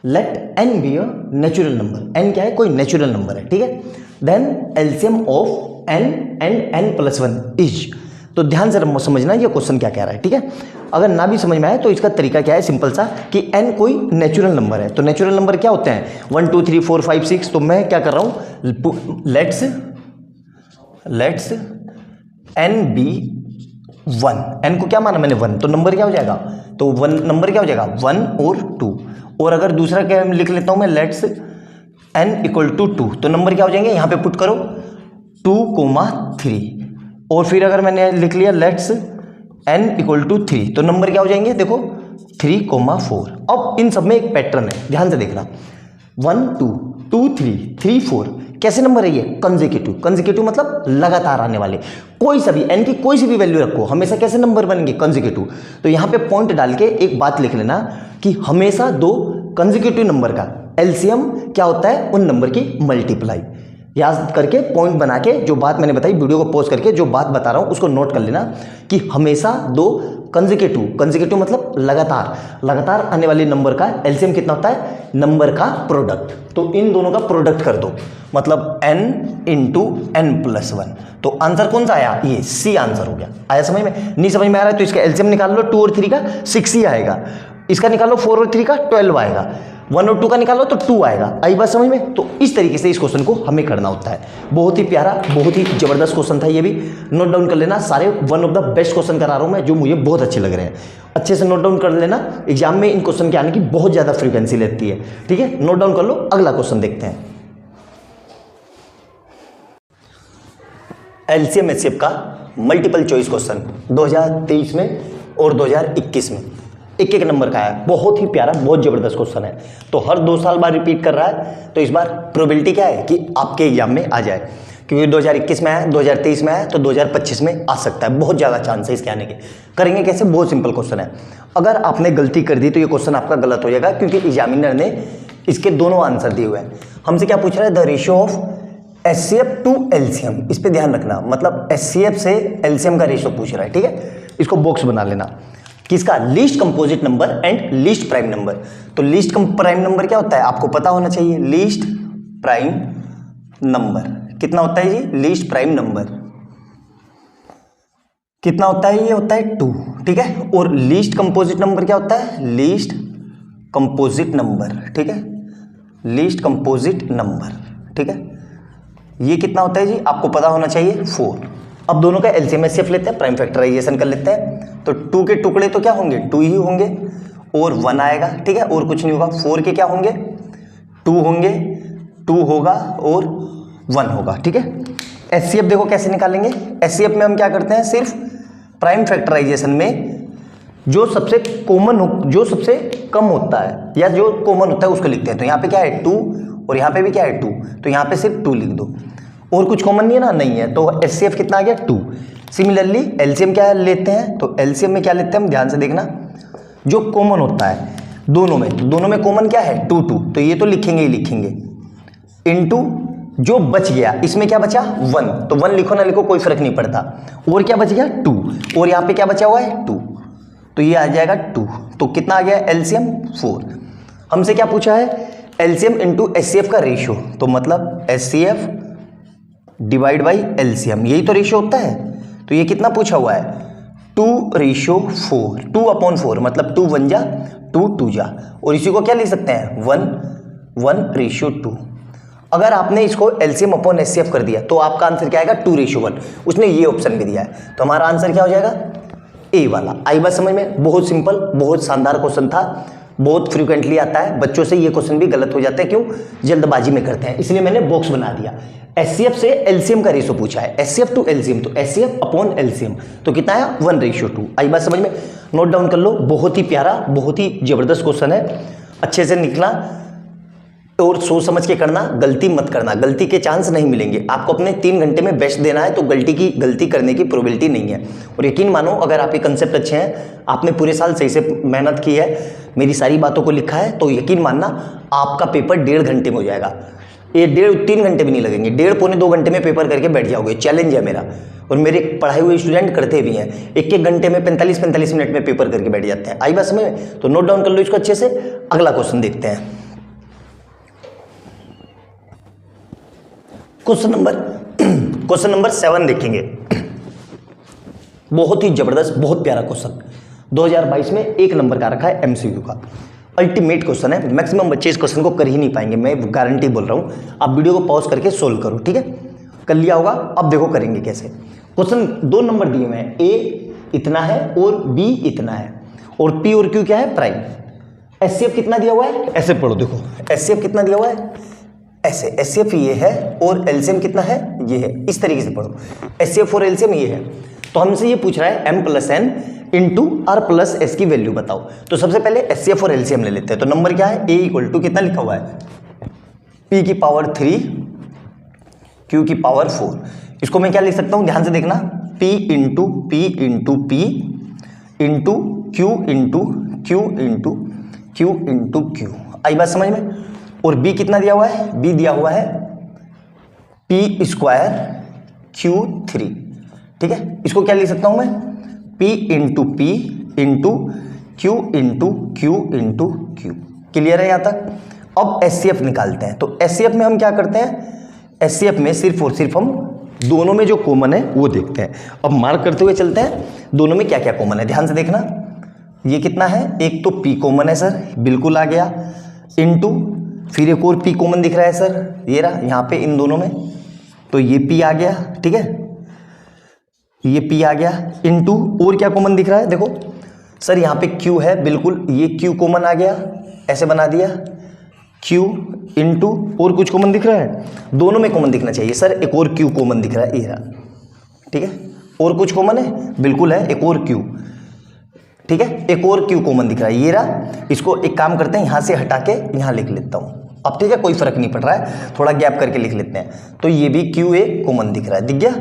let n be a natural number, n क्या है कोई नेचुरल नंबर है, ठीक है, then LCM of n and n plus 1 is. तो ध्यान से समझना ये क्वेश्चन क्या कह रहा है, ठीक है। अगर ना भी समझ में आए तो इसका तरीका क्या है, सिंपल सा कि एन कोई नेचुरल नंबर है। तो नेचुरल नंबर क्या होते हैं 1 2 3 4 5 6, तो मैं क्या कर रहा हूं, लेट्स एन बी 1, एन को क्या माना मैंने 1, तो नंबर क्या हो जाएगा, तो 1 नंबर क्या हो जाएगा 1 और 2। और अगर दूसरा क्या लिख लेता हूं मैं, लेट्स एन इक्वल टू 2, तो नंबर क्या हो जाएंगे, यहां पे पुट करो 2,3। और फिर अगर मैंने लिख लिया लेट्स एन इक्वल टू 3, तो नंबर क्या हो जाएंगे देखो 3,4। अब इन सब में एक पैटर्न है, ध्यान से देखना, 1 2 2 3 3 4 कैसे नंबर है ये, कंसेक्यूटिव मतलब लगातार आने वाले, कोई सा भी एन की कोई सी भी वैल्यू रखो, हमेशा कैसे नंबर बनेंगे कंसेक्यूटिव। तो यहाँ पे पॉइंट डाल के एक बात लिख लेना कि हमेशा दो कंसेक्यूटिव नंबर का एलसीएम क्या होता है, उन नंबर की मल्टीप्लाई। याद करके पॉइंट बना के जो बात मैंने बताई, वीडियो को पॉज करके जो बात बता रहा हूँ उसको नोट कर लेना कि हमेशा दो कंसेक्यूटिव मतलब लगातार आने वाले नंबर का एलसीएम कितना होता है, नंबर का प्रोडक्ट। तो इन दोनों का प्रोडक्ट कर दो, मतलब n इंटू एन प्लस 1। तो आंसर कौन सा आया, ये सी आंसर हो गया। आया समझ में, नहीं समझ में आ रहा है तो इसका एलसीएम निकाल लो, 2 और 3 का 6 ही आएगा, इसका निकालो 4 और 3 का 12 आएगा, 1 और 2 का निकालो तो 2 आएगा। आई बात समझ में, तो इस तरीके से इस क्वेश्चन को हमें करना होता है। बहुत ही प्यारा बहुत ही जबरदस्त क्वेश्चन था, ये भी नोट डाउन कर लेना, सारे one of the best question करा रहा हूं मैं, जो मुझे बहुत अच्छे लग रहे हैं, अच्छे से नोट डाउन कर लेना, एग्जाम में इन क्वेश्चन के आने की बहुत ज्यादा फ्रीक्वेंसी रहती है, ठीक है, नोट डाउन कर लो। अगला क्वेश्चन देखते हैं, एलसीएम एचसीएफ का मल्टीपल चॉइस क्वेश्चन 2023 में और 2021 में एक नंबर का है, बहुत ही प्यारा बहुत जबरदस्त क्वेश्चन है। तो हर 2 साल बाद रिपीट कर रहा है, तो इस बार प्रोबेबिलिटी क्या है कि आपके एग्जाम में आ जाए, क्योंकि 2021 में आया, 2023 में आया, तो 2025 में आ सकता है, बहुत ज़्यादा चांस है इसके आने के। करेंगे कैसे, बहुत सिंपल क्वेश्चन है। अगर आपने गलती कर दी तो ये क्वेश्चन आपका गलत हो जाएगा, क्योंकि एग्जामिनर ने इसके दोनों आंसर दिए हुए हैं। हमसे क्या पूछ रहा है, the ratio of HCF to LCM, इस पर ध्यान रखना, मतलब एचसीएफ से एलसीएम का रेशियो पूछ रहा है, ठीक है। इसको बॉक्स बना लेना, किसका, least composite number and least prime number. तो लीस्ट प्राइम नंबर क्या होता है आपको पता होना चाहिए, लीस्ट प्राइम नंबर कितना होता है जी, लीस्ट प्राइम नंबर कितना होता है, ये होता है 2, ठीक है। और लीस्ट कंपोजिट नंबर क्या होता है, लीस्ट कंपोजिट नंबर, ठीक है, लीस्ट कंपोजिट नंबर, ठीक है, ये कितना होता है जी आपको पता होना चाहिए 4। अब दोनों का एलसीएम एचसीएफ लेते हैं, प्राइम फैक्टराइजेशन कर लेते हैं, तो 2 के टुकड़े तो क्या होंगे 2 ही होंगे और 1 आएगा, ठीक है, और कुछ नहीं होगा। 4 के क्या होंगे 2 होंगे, 2 होगा और 1 होगा, ठीक है। एचसीएफ देखो कैसे निकालेंगे, एचसीएफ में हम क्या करते हैं, सिर्फ प्राइम फैक्टराइजेशन में जो सबसे कॉमन हो, जो सबसे कम होता है या जो कॉमन होता है उसको लिखते हैं। तो यहाँ पे क्या है 2 और यहाँ पे भी क्या है 2, तो यहाँ पे सिर्फ 2 लिख दो, और कुछ कॉमन नहीं है ना, नहीं है, तो एचसीएफ कितना आ गया 2। सिमिलरली एलसीएम क्या लेते हैं, तो एलसीएम में क्या लेते हैं हम, ध्यान से देखना, जो कॉमन होता है दोनों में कॉमन क्या है 2 2, तो ये तो लिखेंगे ही लिखेंगे, इनटू जो बच गया इसमें क्या बचा 1, तो 1 लिखो ना लिखो कोई फर्क नहीं पड़ता, और क्या बच गया 2, और यहाँ पे क्या बचा हुआ है 2, तो ये आ जाएगा 2, तो कितना आ गया एलसीएम 4। हमसे क्या पूछा है एलसीएम इंटू एचसीएफ का रेशियो, तो मतलब एचसीएफ डिवाइड बाई एलसीएम, यही तो रेशियो होता है, तो ये कितना पूछा हुआ है 2:4, 2/4, मतलब 2 1 जा 2 2 जा, और इसी को क्या लिख सकते हैं 1:2। अगर आपने इसको एलसीएम अपॉन एचसीएफ कर दिया तो आपका आंसर क्या आएगा 2:1, उसने ये ऑप्शन भी दिया है, तो हमारा आंसर क्या हो जाएगा ए वाला। आई बात समझ में, बहुत सिंपल, बहुत शानदार क्वेश्चन था, बहुत फ्रीक्वेंटली आता है, बच्चों से ये क्वेश्चन भी गलत हो जाते हैं, क्यों जल्दबाजी में करते हैं, इसलिए मैंने बॉक्स बना दिया। एचसीएफ से एलसीएम का रेशियो पूछा है, एचसीएफ टू एलसीएम, तो एचसीएफ अपॉन एलसीएम, तो कितना आया 1:2। आई बात समझ में, नोट डाउन कर लो, बहुत ही प्यारा, बहुत ही जबरदस्त क्वेश्चन है, अच्छे से निकला और सोच समझ के करना, गलती मत करना, गलती के चांस नहीं मिलेंगे आपको, अपने 3 घंटे में बेस्ट देना है, तो गलती करने की प्रोबेबिलिटी नहीं है। और यकीन मानो अगर आपके कंसेप्ट अच्छे हैं, आपने पूरे साल सही से मेहनत की है, मेरी सारी बातों को लिखा है, तो यकीन मानना आपका पेपर 1.5 घंटे में हो जाएगा, ये 3 घंटे भी नहीं लगेंगे, 1.5 पौने 2 घंटे में पेपर करके बैठ जाओगे, चैलेंज है मेरा। और मेरे पढ़ाए हुए स्टूडेंट करते भी हैं, 1 घंटे में 45 मिनट में पेपर करके बैठ जाते हैं। आई बात समझ में, तो नोट डाउन कर लो इसको अच्छे से। अगला क्वेश्चन देखते हैं, क्वेश्चन नंबर 7 देखेंगे, बहुत ही जबरदस्त, बहुत प्यारा क्वेश्चन, 2022 में 1 नंबर का रखा है एमसीक्यू का, अल्टीमेट क्वेश्चन है, मैक्सिमम बच्चे इस क्वेश्चन को कर ही नहीं पाएंगे, मैं गारंटी बोल रहा हूं। आप वीडियो को पॉज करके सोल्व करो, ठीक है, कर लिया होगा, अब देखो करेंगे कैसे। क्वेश्चन 2 नंबर दिए हुए हैं, ए इतना है और बी इतना है, और पी और क्यू क्या है प्राइम। एचसीएफ कितना दिया हुआ है, ऐसे पढ़ो, देखो एचसीएफ कितना दिया हुआ है, ऐसे एचसीएफ ये है और एलसीएम कितना है ये है, इस तरीके से पढ़ो, एचसीएफ और एलसीएम ये है। तो हमसे ये पूछ रहा है m+n इंटू r+s की वैल्यू बताओ। तो सबसे पहले एचसीएफ और एलसीएम ले लेते हैं, तो नंबर क्या है, a = कितना लिखा हुआ है p⁴ q⁴। इसको मैं क्या लिख सकता हूं, ध्यान से देखना, p into p into p into q into q into q into q। आई बात समझ में। और b कितना दिया हुआ है, b दिया हुआ है p² q3, ठीक है, इसको क्या लिख सकता हूं मैं p into p into q into q into q। Clear है यहां तक। अब एचसीएफ निकालते हैं, तो एचसीएफ में हम क्या करते हैं, एचसीएफ में सिर्फ और सिर्फ हम दोनों में जो कॉमन है वो देखते हैं। अब मार्क करते हुए चलते हैं दोनों में क्या क्या कॉमन है, ध्यान से देखना। ये कितना है, एक तो p कॉमन है सर, बिल्कुल आ गया, इंटू फिर एक और p कॉमन दिख रहा है सर, ये रहा यहाँ पे इन दोनों में, तो ये p आ गया, ठीक है, ये p आ गया, इंटू और क्या कॉमन दिख रहा है, देखो सर यहाँ पे q है, बिल्कुल ये q कॉमन आ गया, ऐसे बना दिया q, इंटू और कुछ कॉमन दिख रहा है, दोनों में कॉमन दिखना चाहिए सर, एक और q कॉमन दिख रहा है, ये रहा, ठीक है, और कुछ कॉमन है, बिल्कुल है, एक और q, ठीक है, एक और q कॉमन दिख रहा है, ये रहा। इसको एक काम करते हैं, यहाँ से हटा के यहाँ लिख लेता हूँ, अब ठीक है, कोई फर्क नहीं पड़ रहा है, थोड़ा गैप करके लिख लेते हैं, तो ये भी qa कॉमन दिख रहा है, दिख गया।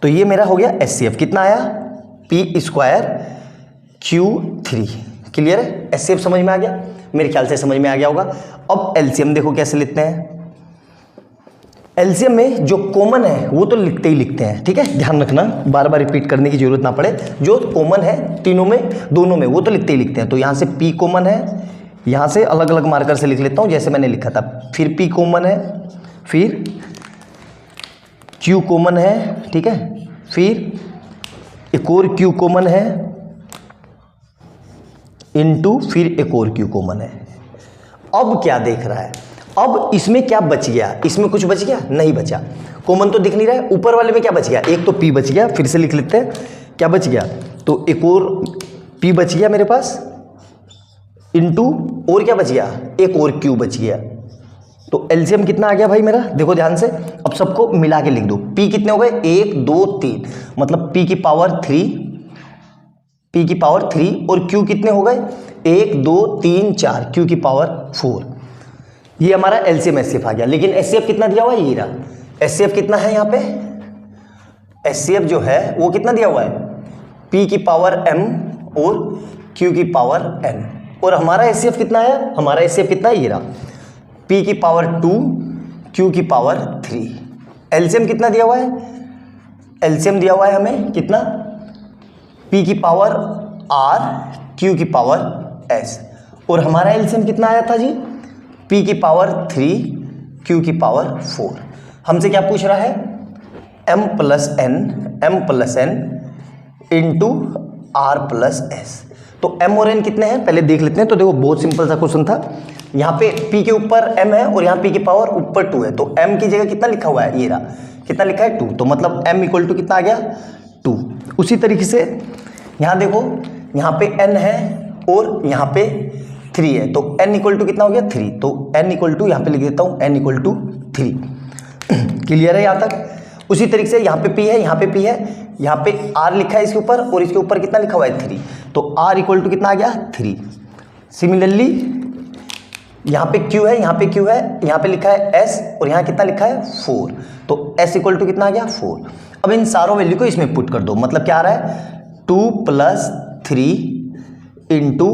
तो ये मेरा हो गया एचसीएफ, कितना आया p² q3। क्लियर है, एचसीएफ समझ में आ गया, मेरे ख्याल से समझ में आ गया होगा। अब एलसीएम देखो कैसे लिखते हैं, एलसीएम में जो कॉमन है वो तो लिखते ही लिखते हैं, ठीक है, ध्यान रखना, बार बार रिपीट करने की जरूरत ना पड़े, जो कॉमन है तीनों में दोनों में वो तो लिखते ही लिखते हैं। तो यहाँ से p कॉमन है, यहाँ से अलग अलग मार्कर से लिख लेता हूँ जैसे मैंने लिखा था, फिर p कॉमन है, फिर q कॉमन है, ठीक है, फिर एक और q कॉमन है, इंटू फिर एक और q कॉमन है। अब क्या देख रहा है, अब इसमें क्या बच गया, इसमें कुछ बच गया, नहीं बचा, कॉमन तो दिख नहीं रहा है। ऊपर वाले में क्या बच गया, एक तो p बच गया, फिर से लिख लेते हैं क्या बच गया, तो एक और p बच गया मेरे पास, इंटू और क्या बच गया, एक और q बच गया। तो एलसीएम कितना आ गया भाई मेरा, देखो ध्यान से, अब सबको मिला के लिख दो, p कितने हो गए 1 2 3, मतलब p⁴ और q कितने हो गए 1 2 3 4, q⁴ 4। ये हमारा एलसीएम एचसीएफ आ गया। लेकिन एचसीएफ कितना दिया हुआ है, ये रहा एचसीएफ कितना है, यहाँ पे एचसीएफ जो है वो कितना दिया हुआ है p⁴m और क्यू की पावर n। और हमारा HCF कितना है, हमारा HCF कितना है, ये रहा, p की पावर 2 q की पावर 3। एलसीएम कितना दिया हुआ है, एलसीएम दिया हुआ है हमें कितना, p की पावर r q की पावर s। और हमारा एलसीएम कितना आया था जी, p की पावर 3 q की पावर 4। हमसे क्या पूछ रहा है, m plus n into r plus s। तो m और n कितने हैं पहले देख लेते हैं। तो देखो बहुत सिंपल सा क्वेश्चन था, यहाँ पे p के ऊपर m है और यहाँ p की पावर ऊपर 2 है, तो m की जगह कितना लिखा हुआ है, ये रहा, कितना लिखा है 2, तो मतलब m इक्वल टू कितना आ गया 2। उसी तरीके से यहाँ देखो, यहाँ पे n है और यहाँ पे 3 है, तो n इक्वल टू कितना हो गया 3, तो n इक्वल टू यहाँ पे लिख देता हूँ n इक्वल टू 3। क्लियर है यहाँ तक। उसी तरीके से यहाँ पे p है, यहाँ पे p है, यहाँ पे r लिखा है इसके ऊपर और इसके ऊपर कितना लिखा हुआ है 3, तो r इक्वल टू कितना आ गया 3। सिमिलरली यहाँ पे q है, यहाँ पे q है, यहाँ पे लिखा है s और यहाँ कितना लिखा है 4, तो s इक्वल टू कितना आ गया 4। अब इन सारों वैल्यू को इसमें पुट कर दो, मतलब क्या आ रहा है 2 प्लस 3 इंटू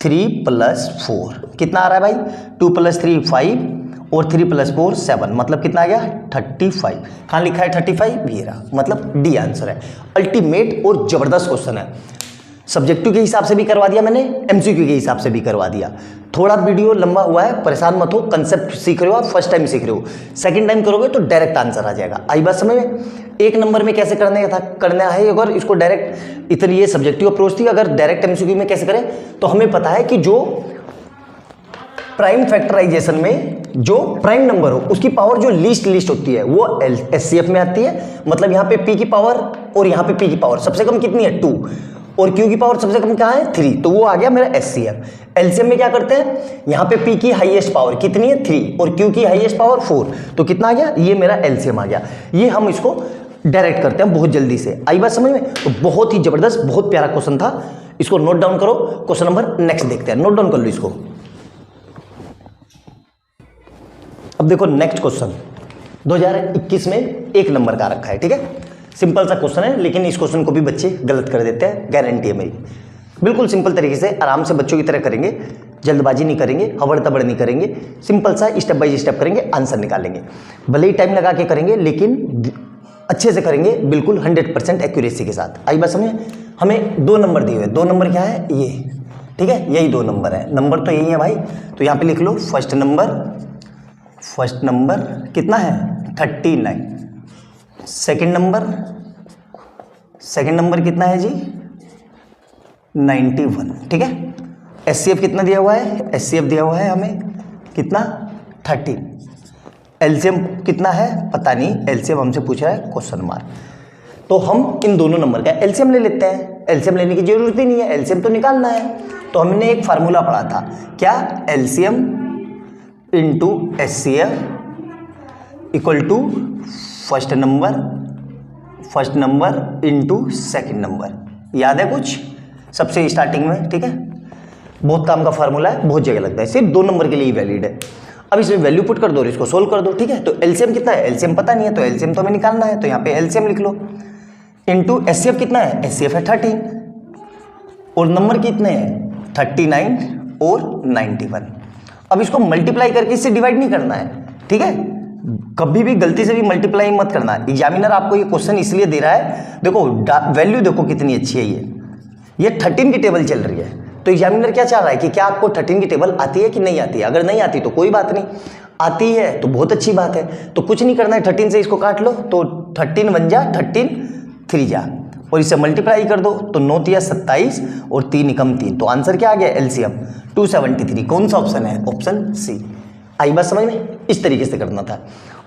3 प्लस 4, कितना आ रहा है भाई 2 प्लस 3 5 और 3 प्लस 4 7, मतलब कितना आ गया 35। कहाँ लिखा है 35, ये रहा, मतलब डी आंसर है। अल्टीमेट और जबरदस्त क्वेश्चन है, सब्जेक्टिव के हिसाब से भी करवा दिया मैंने, एमसीक्यू के हिसाब से भी करवा दिया। थोड़ा वीडियो लंबा हुआ है, परेशान मत हो, कंसेप्ट सीख रहे हो आप, फर्स्ट टाइम सीख रहे हो, सेकंड टाइम करोगे तो डायरेक्ट आंसर आ जाएगा। आई बात समझ में। एक नंबर में कैसे करना है, अगर इसको डायरेक्ट, इतनी ये सब्जेक्टिव अप्रोच थी, अगर डायरेक्ट एमसीक्यू में कैसे करें, तो हमें पता है कि जो प्राइम फैक्टराइजेशन में जो प्राइम नंबर हो उसकी पावर जो लीस्ट होती है वो एचसीएफ में आती है। मतलब यहाँ पे p की पावर और यहाँ पे p की पावर सबसे कम कितनी है 2 और q की पावर सबसे कम कहाँ है 3, तो वो आ गया मेरा एचसीएफ। एलसीएम में क्या करते हैं, यहाँ पे p की हाईएस्ट पावर कितनी है 3 और q की हाईएस्ट पावर 4, तो कितना आ गया, ये मेरा एलसीएम आ गया। ये हम इसको डायरेक्ट करते हैं बहुत जल्दी से। आई बात समझ में। तो बहुत ही जबरदस्त, बहुत प्यारा क्वेश्चन था, इसको नोट डाउन करो। क्वेश्चन नंबर नेक्स्ट देखते हैं, नोट डाउन कर लो इसको। अब देखो नेक्स्ट क्वेश्चन 2021 में 1 नंबर का रखा है, ठीक है, सिंपल सा क्वेश्चन है, लेकिन इस क्वेश्चन को भी बच्चे गलत कर देते हैं, गारंटी है मेरी। बिल्कुल सिंपल तरीके से आराम से बच्चों की तरह करेंगे, जल्दबाजी नहीं करेंगे, हबड़ तबड़ नहीं करेंगे, सिंपल सा स्टेप बाय स्टेप करेंगे, आंसर निकालेंगे। भले ही टाइम लगा के करेंगे लेकिन अच्छे से करेंगे, बिल्कुल 100% एक्यूरेसी के साथ। आई बात समझे। हमें 2 नंबर दिए हुए, 2 नंबर क्या है ये, ठीक है, यही 2 नंबर है, नंबर तो यही है भाई। तो यहाँ पे लिख लो फर्स्ट नंबर कितना है 39, सेकंड नंबर कितना है जी 91, ठीक है। एचसीएफ कितना दिया हुआ है, एचसीएफ दिया हुआ है हमें कितना 13, एलसीएम कितना है पता नहीं, एलसीएम हमसे पूछ रहा है क्वेश्चन मार्क। तो हम इन दोनों नंबर का एलसीएम ले लेते हैं, एलसीएम लेने की जरूरत ही नहीं है, एलसीएम तो निकालना है। तो हमने एक फार्मूला पढ़ा था, क्या, LCM into HCF equal to first number into second number. याद है कुछ सबसे स्टार्टिंग में, ठीक है, बहुत काम का फार्मूला है, बहुत जगह लगता है, सिर्फ 2 नंबर के लिए ही वैलिड है। अब इसमें वैल्यू पुट कर दो और इसको सोल्व कर दो, ठीक है। तो एलसीएम कितना है, एलसीएम पता नहीं है, तो एलसीएम तो हमें निकालना है, तो यहाँ पे एलसीएम लिख लो, इंटू एचसीएफ कितना है, एचसीएफ है 13 और नंबर कितने हैं 39 और 91। अब इसको मल्टीप्लाई करके इससे डिवाइड नहीं करना है, ठीक है, कभी भी गलती से भी मल्टीप्लाई मत करना। एग्जामिनर आपको ये क्वेश्चन इसलिए दे रहा है, देखो वैल्यू देखो कितनी अच्छी है, ये 13 की टेबल चल रही है, तो एग्जामिनर क्या चाह रहा है कि क्या आपको 13 की टेबल आती है कि नहीं आती है। अगर नहीं आती तो कोई बात नहीं, आती है तो बहुत अच्छी बात है, तो कुछ नहीं करना है, 13 से इसको काट लो, तो 13 1 जा 13 3 जा और इसे मल्टीप्लाई कर दो, तो 9 3 27 और 3 एकम 3, तो आंसर क्या आ गया एलसीएम 273। कौन सा ऑप्शन है, ऑप्शन सी। आई बात समझ में। इस तरीके से करना था,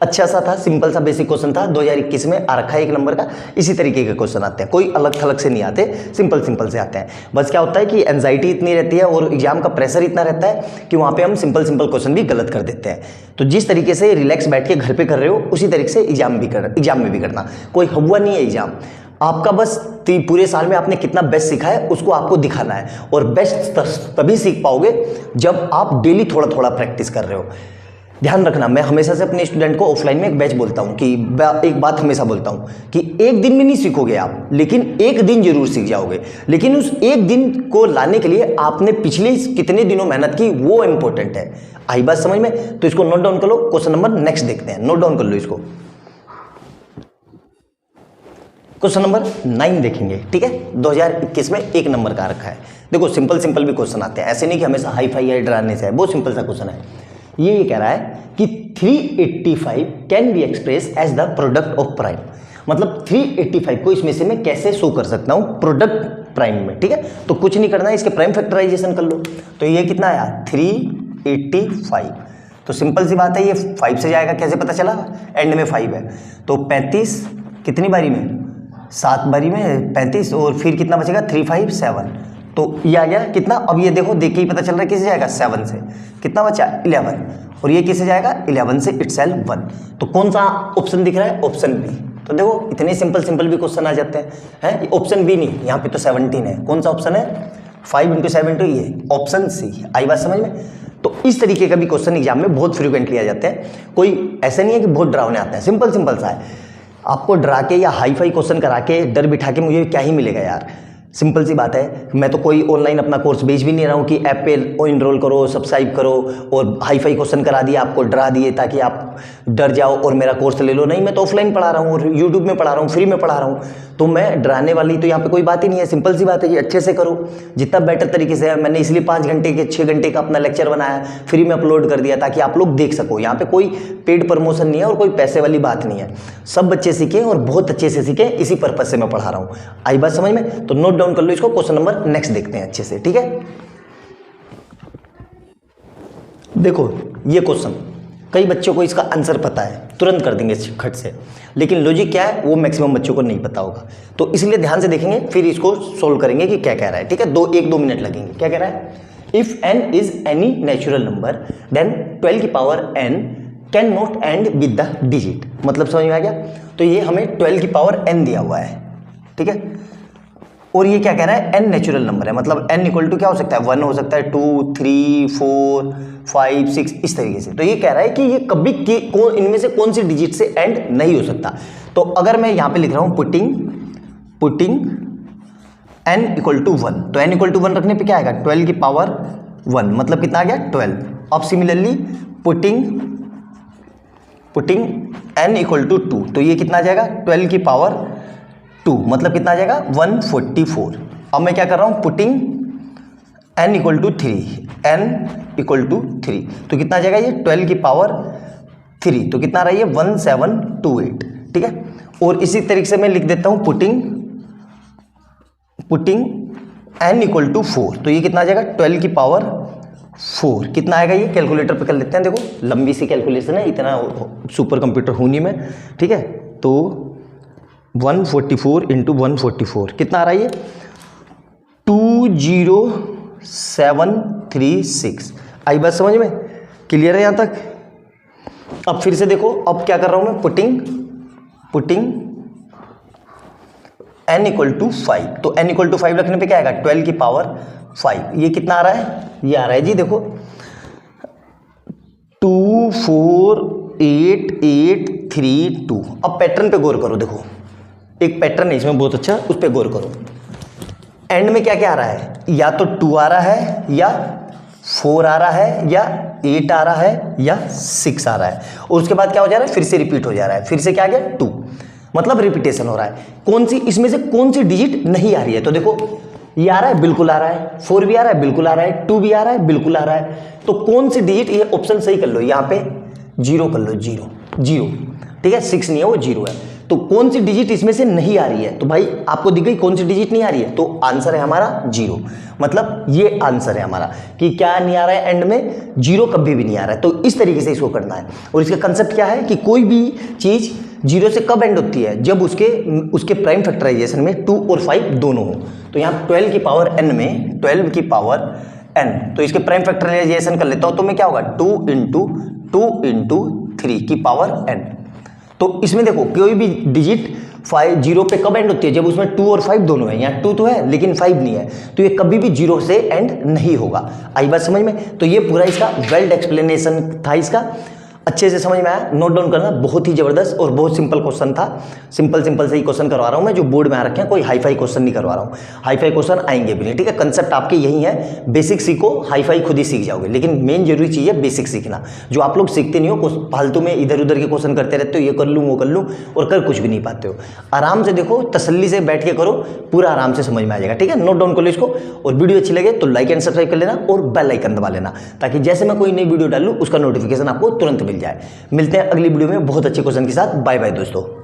अच्छा सा था, सिंपल सा बेसिक क्वेश्चन था, 2021 में आ रखा है 1 नंबर का। इसी तरीके के क्वेश्चन आते हैं, कोई अलग थलग से नहीं आते, सिंपल से आते हैं। बस क्या होता है कि एंजाइटी इतनी रहती है और एग्जाम का प्रेशर इतना रहता है कि वहाँ पे हम सिंपल क्वेश्चन भी गलत कर देते हैं। तो जिस तरीके से रिलैक्स बैठ के घर पे कर रहे हो उसी तरीके से एग्जाम में भी करना। कोई हुआ नहीं है एग्जाम आपका, बस पूरे साल में आपने कितना बेस्ट सीखा है उसको आपको दिखाना है, और बेस्ट तभी सीख पाओगे जब आप डेली थोड़ा थोड़ा प्रैक्टिस कर रहे हो। ध्यान रखना, मैं हमेशा से अपने स्टूडेंट को ऑफलाइन में एक बैच बोलता हूँ कि एक बात हमेशा बोलता हूँ कि एक दिन में नहीं सीखोगे आप, लेकिन एक दिन जरूर सीख जाओगे। लेकिन उस एक दिन को लाने के लिए आपने पिछले कितने दिनों मेहनत की वो इंपॉर्टेंट है। आई बात समझ में? तो इसको नोट डाउन कर लो। क्वेश्चन नंबर नेक्स्ट देखते हैं, नोट डाउन कर लो इसको। क्वेश्चन नंबर 9 देखेंगे, ठीक है। 2021 में 1 नंबर का रखा है। देखो सिंपल भी क्वेश्चन आते हैं, ऐसे नहीं कि हमेशा हाई फाई या डराने से है, बहुत सिंपल सा क्वेश्चन है। ये कह रहा है कि 385 can be express as the product of prime. मतलब 385 को इसमें से मैं कैसे शो कर सकता हूं प्रोडक्ट प्राइम में, ठीक है। तो कुछ नहीं करना है, इसके प्राइम फैक्टराइजेशन कर लो। तो ये कितना आया 385। तो सिंपल सी बात है, ये 5 से जाएगा, कैसे पता चला? एंड में 5 है। तो 35 कितनी बारी में? 7 बारी में 35, और फिर कितना बचेगा 3 5 7। तो ये आ गया कितना? अब ये देखो, देख के ही पता चल रहा है किससे जाएगा 7 से। कितना बचा 11, और ये किससे जाएगा 11 से इटसेल्फ 1। तो कौन सा ऑप्शन दिख रहा है? Option B. तो देखो इतने सिंपल भी क्वेश्चन आ जाते हैं। ऑप्शन बी नहीं, यहाँ पे तो 17 है। कौन सा ऑप्शन है? 5 × 7 ये ऑप्शन सी। आई बात समझ में? तो इस तरीके का भी क्वेश्चन एग्जाम में बहुत फ्रीक्वेंटली आ जाते हैं। कोई ऐसा नहीं है कि बहुत डरावने आते हैं, सिंपल सा है। आपको डरा के या हाई फाई क्वेश्चन करा के डर बिठा के मुझे क्या ही मिलेगा यार। सिंपल सी बात है, मैं तो कोई ऑनलाइन अपना कोर्स बेच भी नहीं रहा हूँ कि ऐप पे इनरोल करो, सब्सक्राइब करो और हाई फाई क्वेश्चन करा दिए, आपको डरा दिए ताकि आप डर जाओ और मेरा कोर्स ले लो। नहीं, मैं तो ऑफलाइन पढ़ा रहा हूँ और यूट्यूब में पढ़ा रहा हूँ, फ्री में पढ़ा रहा हूँ। तो मैं डराने वाली तो यहाँ पे कोई बात ही नहीं है। सिंपल सी बात है कि अच्छे से करो जितना बेटर तरीके से है। मैंने इसलिए 5 घंटे के 6 घंटे का अपना लेक्चर बनाया, फ्री में अपलोड कर दिया ताकि आप लोग देख सको। यहाँ पे कोई पेड प्रमोशन नहीं है और कोई पैसे वाली बात नहीं है। सब बच्चे सीखें और बहुत अच्छे से सीखें, इसी पर्पज से मैं पढ़ा रहा हूँ। आई बात समझ में? तो नोट डाउन कर लो इसको। क्वेश्चन नंबर नेक्स्ट देखते हैं अच्छे से, ठीक है। देखो ये क्वेश्चन कई बच्चों को इसका आंसर पता है, तुरंत कर देंगे खट से, लेकिन लॉजिक क्या है वो मैक्सिमम बच्चों को नहीं पता होगा। तो इसलिए ध्यान से देखेंगे, फिर इसको सोल्व करेंगे कि क्या कह रहा है, ठीक है। 1-2 मिनट लगेंगे। क्या कह रहा है? If n is any natural number then 12 की power n can not end with the digit. मतलब समझ में आ गया? तो ये हमें 12 की पावर n दिया हुआ है, ठीक है। और ये क्या कह रहा है? n नेचुरल नंबर है, मतलब n इक्वल टू क्या हो सकता है? 1 हो सकता है, 2 3 4 5 6 इस तरीके से। तो ये कह रहा है कि ये कभी इनमें से कौन सी डिजिट से एंड नहीं हो सकता। तो अगर मैं यहाँ पे लिख रहा हूँ पुटिंग n इक्वल टू 1, तो n इक्वल टू 1 रखने पे क्या आएगा? 12 की पावर 1, मतलब कितना आ गया 12। अब similarly putting n equal to 2, तो ये कितना आ जाएगा? 12 की पावर 2, मतलब कितना आ जाएगा? 144। अब मैं क्या कर रहा हूँ? पुटिंग n इक्वल टू 3, तो कितना आ जाएगा? ये 12 की पावर 3, तो कितना आ रहा है? ये 1728, ठीक है। और इसी तरीके से मैं लिख देता हूँ पुटिंग n इक्वल टू 4, तो ये कितना आ जाएगा? 12 की पावर 4, कितना आएगा? ये कैलकुलेटर पे कर लेते हैं। देखो लंबी सी कैलकुलेशन है, इतना सुपर कंप्यूटर हूँ नहीं मैं, ठीक है। तो 144 × 144 कितना आ रहा है? ये 20736। आई बात समझ में? क्लियर है यहाँ तक? अब फिर से देखो, अब क्या कर रहा हूँ मैं? पुटिंग n इक्वल टू 5, तो n इक्वल टू 5 रखने पे क्या आएगा? 12 की पावर 5, ये कितना आ रहा है? ये आ रहा है जी देखो 24882। अब पैटर्न पे गौर करो, देखो एक पैटर्न है इसमें बहुत अच्छा, उस पर गौर करो। एंड में क्या क्या आ रहा है? या तो 2 आ रहा है, या 4 आ रहा है, या 8 आ रहा है, या 6 आ रहा है, और उसके बाद क्या हो जा रहा है? फिर से रिपीट हो जा रहा है, फिर से क्या आ गया? 2, मतलब रिपीटेशन हो रहा है। कौन सी इसमें से कौन सी डिजिट नहीं आ रही है? तो देखो ये आ रहा है, बिल्कुल आ रहा है, 4 भी आ रहा है, बिल्कुल आ रहा है, 2 भी आ रहा है, बिल्कुल आ रहा है। तो कौन सी डिजिट? ये ऑप्शन सही कर लो, यहाँ पे 0 कर लो, 0, ठीक है। 6 नहीं है, वो 0 है। तो कौन सी डिजिट इसमें से नहीं आ रही है? तो भाई आपको दिख गई कौन सी डिजिट नहीं आ रही है, तो आंसर है हमारा 0। मतलब ये आंसर है हमारा कि क्या नहीं आ रहा है? एंड में 0 कभी भी नहीं आ रहा है। तो इस तरीके से इसको करना है। और इसका कंसेप्ट क्या है कि कोई भी चीज 0 से कब एंड होती है? जब उसके प्राइम फैक्टराइजेशन में 2 और 5 दोनों हो। तो यहाँ 12 की पावर n में 12 की पावर n, तो इसके प्राइम फैक्टराइजेशन कर लेता हूँ, तो मैं क्या होगा? 2 × 3 की पावर n। तो इसमें देखो कोई भी डिजिट 0 पे कब एंड होती है? जब उसमें 2 और 5 दोनों है। यहाँ 2 तो है लेकिन 5 नहीं है, तो ये कभी भी 0 से एंड नहीं होगा। आई बात समझ में? तो ये पूरा इसका वेल्ड एक्सप्लेनेशन था इसका। अच्छे से समझ में आया? नोट डाउन करना, बहुत ही जबरदस्त और बहुत सिंपल क्वेश्चन था। सिंपल से ही क्वेश्चन करवा रहा हूँ मैं, जो बोर्ड में आ रखे हैं, कोई हाई फाई क्वेश्चन नहीं करवा रहा हूँ। हाई फाई क्वेश्चन आएंगे भी नहीं, ठीक है। कंसेप्ट आपके यही है, बेसिक सीखो, हाई फाई खुद ही सीख जाओगे। लेकिन मेन जरूरी चीज़ है बेसिक सीखना, जो आप लोग सीखते नहीं हो, फालतू में इधर उधर के क्वेश्चन करते रहते हो, ये कर लूँ वो कर लूँ, और कर कुछ भी नहीं पाते हो। आराम से देखो, तसल्ली से बैठ के करो, पूरा आराम से समझ में आ जाएगा, ठीक है। नोट डाउन कर लो इसको, और वीडियो अच्छी लगे तो लाइक एंड सब्सक्राइब कर लेना और बेल आइकन दबा लेना, ताकि जैसे मैं कोई नई वीडियो डालूँ उसका नोटिफिकेशन आपको तुरंत मिल जाए। मिलते हैं अगली वीडियो में बहुत अच्छे क्वेश्चन के साथ। बाय बाय दोस्तों।